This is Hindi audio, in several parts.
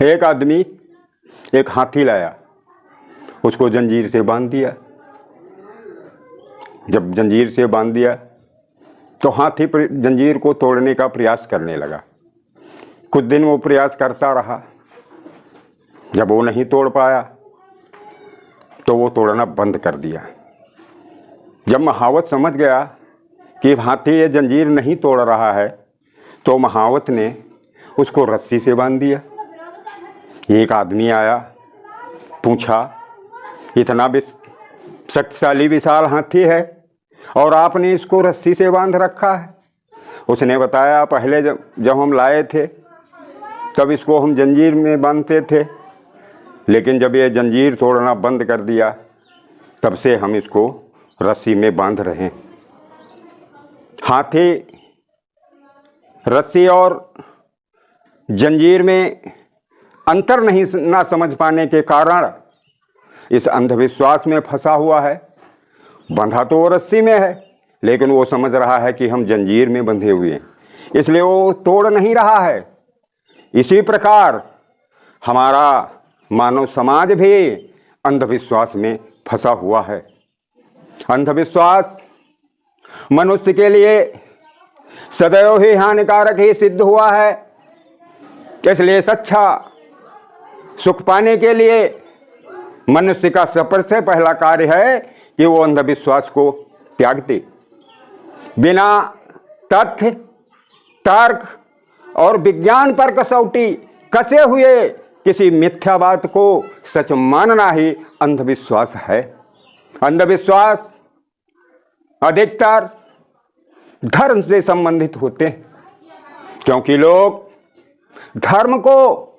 एक आदमी एक हाथी लाया, उसको जंजीर से बांध दिया। जब जंजीर से बांध दिया तो हाथी जंजीर को तोड़ने का प्रयास करने लगा। कुछ दिन वो प्रयास करता रहा। जब वो नहीं तोड़ पाया तो वो तोड़ना बंद कर दिया। जब महावत समझ गया कि हाथी ये जंजीर नहीं तोड़ रहा है तो महावत ने उसको रस्सी से बांध दिया। एक आदमी आया, पूछा, इतना शक्तिशाली विशाल हाथी है और आपने इसको रस्सी से बांध रखा है। उसने बताया, पहले जब हम लाए थे तब इसको हम जंजीर में बांधते थे, लेकिन जब ये जंजीर तोड़ना बंद कर दिया तब से हम इसको रस्सी में बांध रहे हैं। हाथी रस्सी और जंजीर में अंतर ना समझ पाने के कारण इस अंधविश्वास में फंसा हुआ है। बंधा तो वो रस्सी में है, लेकिन वो समझ रहा है कि हम जंजीर में बंधे हुए हैं, इसलिए वो तोड़ नहीं रहा है। इसी प्रकार हमारा मानव समाज भी अंधविश्वास में फंसा हुआ है। अंधविश्वास मनुष्य के लिए सदैव ही हानिकारक ही सिद्ध हुआ है। इसलिए सच्चा सुख पाने के लिए मनुष्य का सबसे पहला कार्य है कि वो अंधविश्वास को त्याग दे। बिना तथ्य, तर्क और विज्ञान पर कसौटी कसे हुए किसी मिथ्या बात को सच मानना ही अंधविश्वास है। अंधविश्वास अधिकतर धर्म से संबंधित होते हैं, क्योंकि लोग धर्म को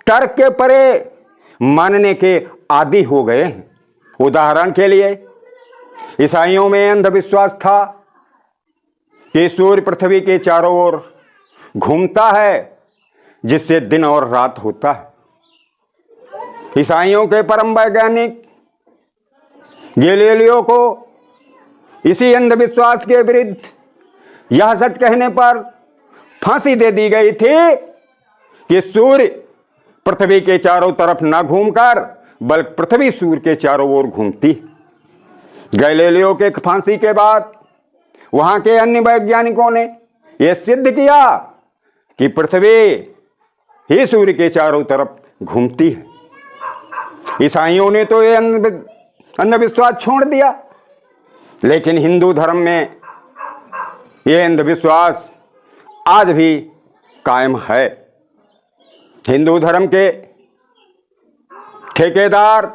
तर्क के परे मानने के आदी हो गए हैं। उदाहरण के लिए ईसाइयों में अंधविश्वास था कि सूर्य पृथ्वी के चारों ओर घूमता है, जिससे दिन और रात होता है। ईसाइयों के परम वैज्ञानिक गैलीलियो को इसी अंधविश्वास के विरुद्ध यह सच कहने पर फांसी दे दी गई थी कि सूर्य पृथ्वी के चारों तरफ न घूमकर बल्कि पृथ्वी सूर्य के चारों ओर घूमती। गैलीलियो के फांसी के बाद वहां के अन्य वैज्ञानिकों ने यह सिद्ध किया कि पृथ्वी ही सूर्य के चारों तरफ घूमती है। ईसाइयों ने तो यह अंधविश्वास छोड़ दिया, लेकिन हिंदू धर्म में यह अंधविश्वास आज भी कायम है। हिंदू धर्म के ठेकेदार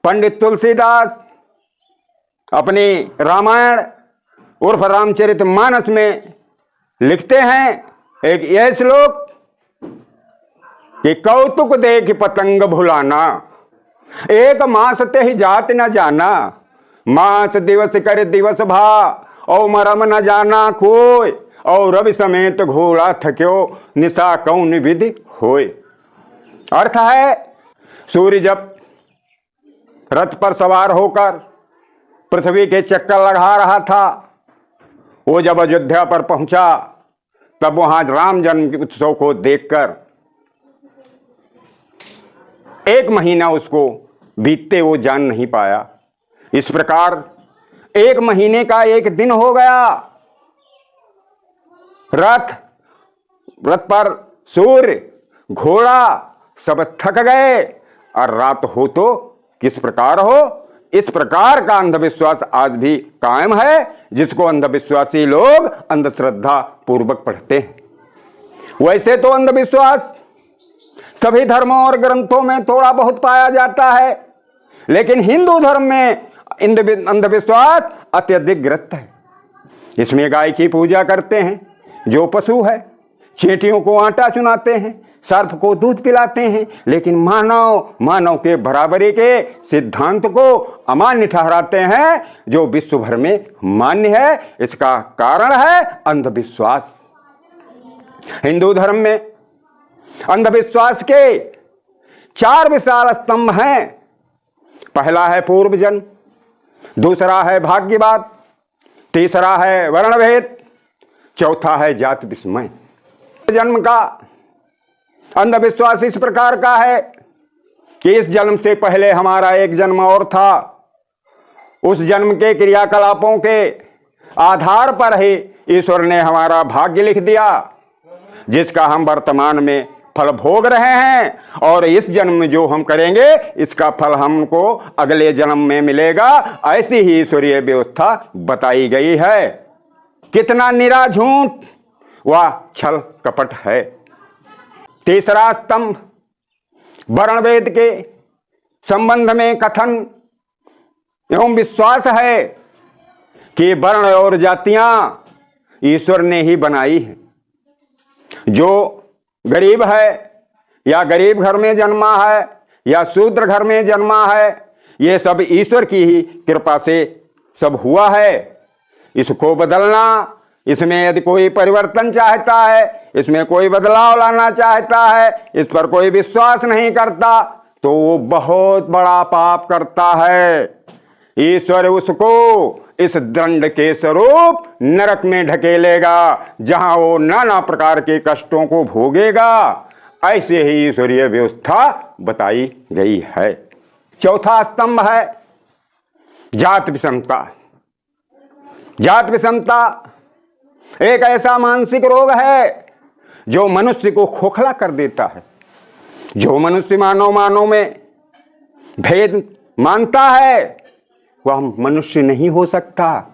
पंडित तुलसीदास अपनी रामायण उर्फ रामचरितमानस में लिखते हैं एक यह श्लोक कि कौतुक देख पतंग भुलाना, एक मास ते ही जात न जाना, मास दिवस कर दिवस भा और मरम न जाना कोई, और रवि समेत घोड़ा थक्यो निशा कौन विधि होय। अर्थ है, सूर्य जब रथ पर सवार होकर पृथ्वी के चक्कर लगा रहा था, वो जब अयोध्या पर पहुंचा तब वहां राम जन्म उत्सव को देखकर एक महीना उसको बीतते वो जान नहीं पाया। इस प्रकार एक महीने का एक दिन हो गया। रथ पर सूर्य, घोड़ा सब थक गए और रात हो तो किस प्रकार हो। इस प्रकार का अंधविश्वास आज भी कायम है, जिसको अंधविश्वासी लोग अंधश्रद्धा पूर्वक पढ़ते हैं। वैसे तो अंधविश्वास सभी धर्मों और ग्रंथों में थोड़ा बहुत पाया जाता है, लेकिन हिंदू धर्म में अंधविश्वास अत्यधिक ग्रस्त है। इसमें गाय की पूजा करते हैं जो पशु है, चींटियों को आटा चुनाते हैं, सर्प को दूध पिलाते हैं, लेकिन मानव के बराबरी के सिद्धांत को अमान्य ठहराते हैं जो विश्व भर में मान्य है। इसका कारण है अंधविश्वास। हिंदू धर्म में अंधविश्वास के 4 विशाल स्तंभ हैं। पहला है पूर्व जन्म, दूसरा है भाग्यवाद, तीसरा है वर्णभेद, चौथा है जाति विस्मय। जन्म का अंधविश्वास इस प्रकार का है कि इस जन्म से पहले हमारा एक जन्म और था, उस जन्म के क्रियाकलापों के आधार पर ही ईश्वर ने हमारा भाग्य लिख दिया, जिसका हम वर्तमान में फल भोग रहे हैं, और इस जन्म में जो हम करेंगे इसका फल हमको अगले जन्म में मिलेगा। ऐसी ही ईश्वरीय व्यवस्था बताई गई है। कितना निरा झूठ व छल कपट है। तीसरा स्तंभ वर्णवेद के संबंध में कथन एवं विश्वास है कि वर्ण और जातियां ईश्वर ने ही बनाई है। जो गरीब है या गरीब घर में जन्मा है या शूद्र घर में जन्मा है, ये सब ईश्वर की ही कृपा से सब हुआ है। इसको बदलना, इसमें यदि कोई परिवर्तन चाहता है, इसमें कोई बदलाव लाना चाहता है, इस पर कोई विश्वास नहीं करता, तो वो बहुत बड़ा पाप करता है। ईश्वर उसको इस दंड के स्वरूप नरक में ढकेलेगा, जहां वो नाना प्रकार के कष्टों को भोगेगा। ऐसे ही ईश्वरीय व्यवस्था बताई गई है। चौथा स्तंभ है जात विषमता। जात विषमता एक ऐसा मानसिक रोग है जो मनुष्य को खोखला कर देता है। जो मनुष्य मानव में भेद मानता है वह मनुष्य नहीं हो सकता।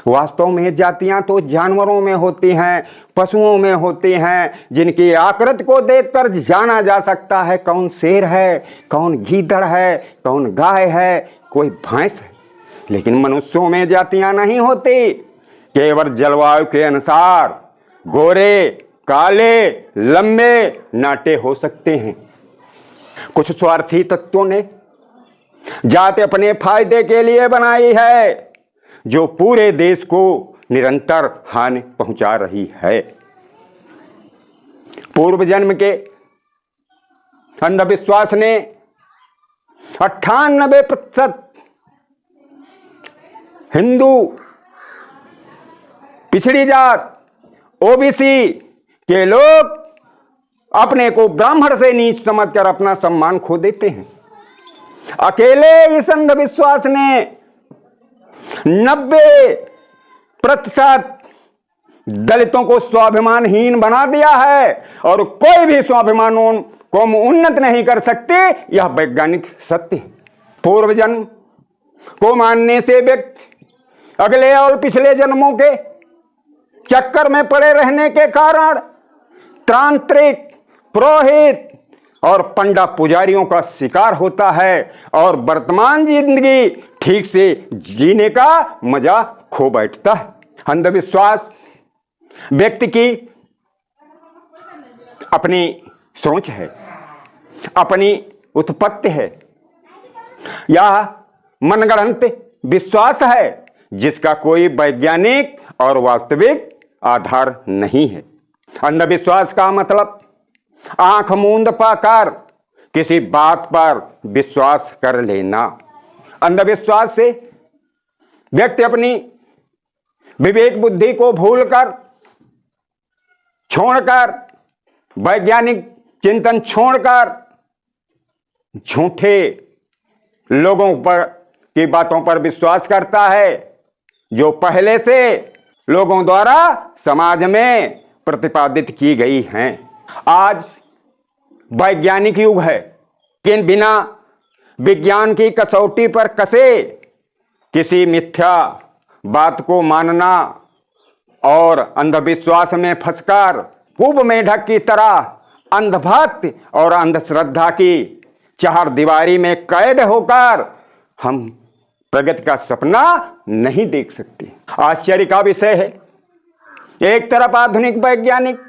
वास्तव में जातियां तो जानवरों में होती हैं, पशुओं में होती हैं, जिनकी आकृति को देखकर जाना जा सकता है कौन शेर है, कौन गीदड़ है, कौन गाय है, कोई भैंस है। लेकिन मनुष्यों में जातियां नहीं होती। केवल जलवायु के अनुसार गोरे, काले, लंबे, नाटे हो सकते हैं। कुछ स्वार्थी तत्वों ने जाति अपने फायदे के लिए बनाई है, जो पूरे देश को निरंतर हानि पहुंचा रही है। पूर्व जन्म के अंधविश्वास ने 98% हिंदू, पिछड़ी जात, ओबीसी के लोग अपने को ब्राह्मण से नीच समझकर अपना सम्मान खो देते हैं। अकेले इस अंधविश्वास ने 90% दलितों को स्वाभिमानहीन बना दिया है, और कोई भी स्वाभिमान को उन्नत नहीं कर सकते। यह वैज्ञानिक सत्य है। पूर्व जन्म को मानने से व्यक्ति अगले और पिछले जन्मों के चक्कर में पड़े रहने के कारण तांत्रिक, पुरोहित और पंडा पुजारियों का शिकार होता है, और वर्तमान जिंदगी ठीक से जीने का मजा खो बैठता है। अंधविश्वास व्यक्ति की अपनी सोच है, अपनी उत्पत्ति है, यह मनगढ़ंत विश्वास है जिसका कोई वैज्ञानिक और वास्तविक आधार नहीं है। अंधविश्वास का मतलब आंख मूंद पाकर किसी बात पर विश्वास कर लेना। अंधविश्वास से व्यक्ति अपनी विवेक बुद्धि को भूलकर, छोड़कर, वैज्ञानिक चिंतन छोड़कर झूठे लोगों पर की बातों पर विश्वास करता है, जो पहले से लोगों द्वारा समाज में प्रतिपादित की गई हैं। आज वैज्ञानिक युग है, कि बिना विज्ञान की कसौटी पर कसे किसी मिथ्या बात को मानना और अंधविश्वास में फंसकर कुंभ मेढक की तरह अंधभक्ति और अंधश्रद्धा की चार दीवारी में कैद होकर हम प्रगति का सपना नहीं देख सकते। आश्चर्य का विषय है, एक तरफ आधुनिक वैज्ञानिक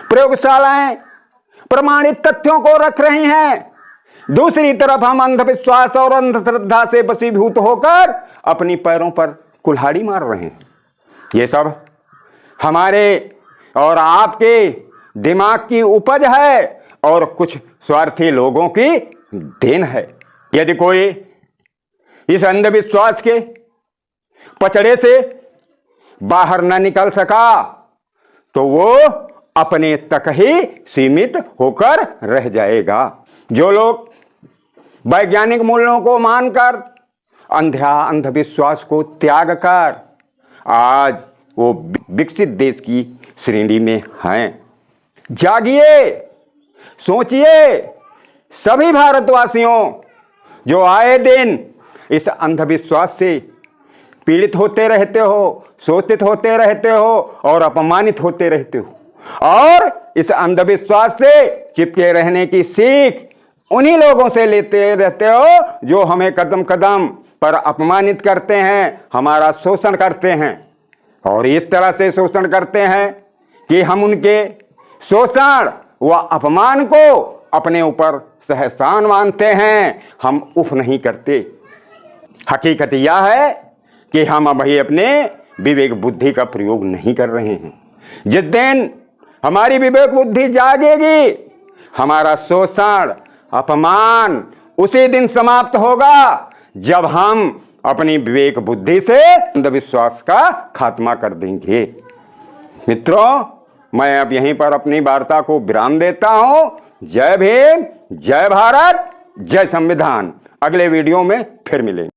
प्रयोगशालाएं प्रमाणित तथ्यों को रख रही हैं, दूसरी तरफ हम अंधविश्वास और अंधश्रद्धा से वशीभूत होकर अपनी पैरों पर कुल्हाड़ी मार रहे हैं। ये सब हमारे और आपके दिमाग की उपज है और कुछ स्वार्थी लोगों की देन है। यदि कोई इस अंधविश्वास के पचड़े से बाहर न निकल सका तो वो अपने तक ही सीमित होकर रह जाएगा। जो लोग वैज्ञानिक मूल्यों को मानकर अंधविश्वास को त्याग कर आज वो विकसित देश की श्रेणी में हैं। जागिए, सोचिए, सभी भारतवासियों जो आए दिन इस अंधविश्वास से पीड़ित होते रहते हो, शोषित होते रहते हो और अपमानित होते रहते हो, और इस अंधविश्वास से चिपके रहने की सीख उन्हीं लोगों से लेते रहते हो जो हमें कदम कदम पर अपमानित करते हैं, हमारा शोषण करते हैं, और इस तरह से शोषण करते हैं कि हम उनके शोषण व अपमान को अपने ऊपर सहसान मानते हैं, हम उफ नहीं करते। हकीकत यह है कि हम अभी अपने विवेक बुद्धि का प्रयोग नहीं कर रहे हैं। जिस दिन हमारी विवेक बुद्धि जागेगी, हमारा शोषण अपमान उसी दिन समाप्त होगा जब हम अपनी विवेक बुद्धि से अंधविश्वास का खात्मा कर देंगे। मित्रों, मैं अब यहीं पर अपनी वार्ता को विराम देता हूं। जय भीम, जय भारत, जय संविधान। अगले वीडियो में फिर मिलेंगे।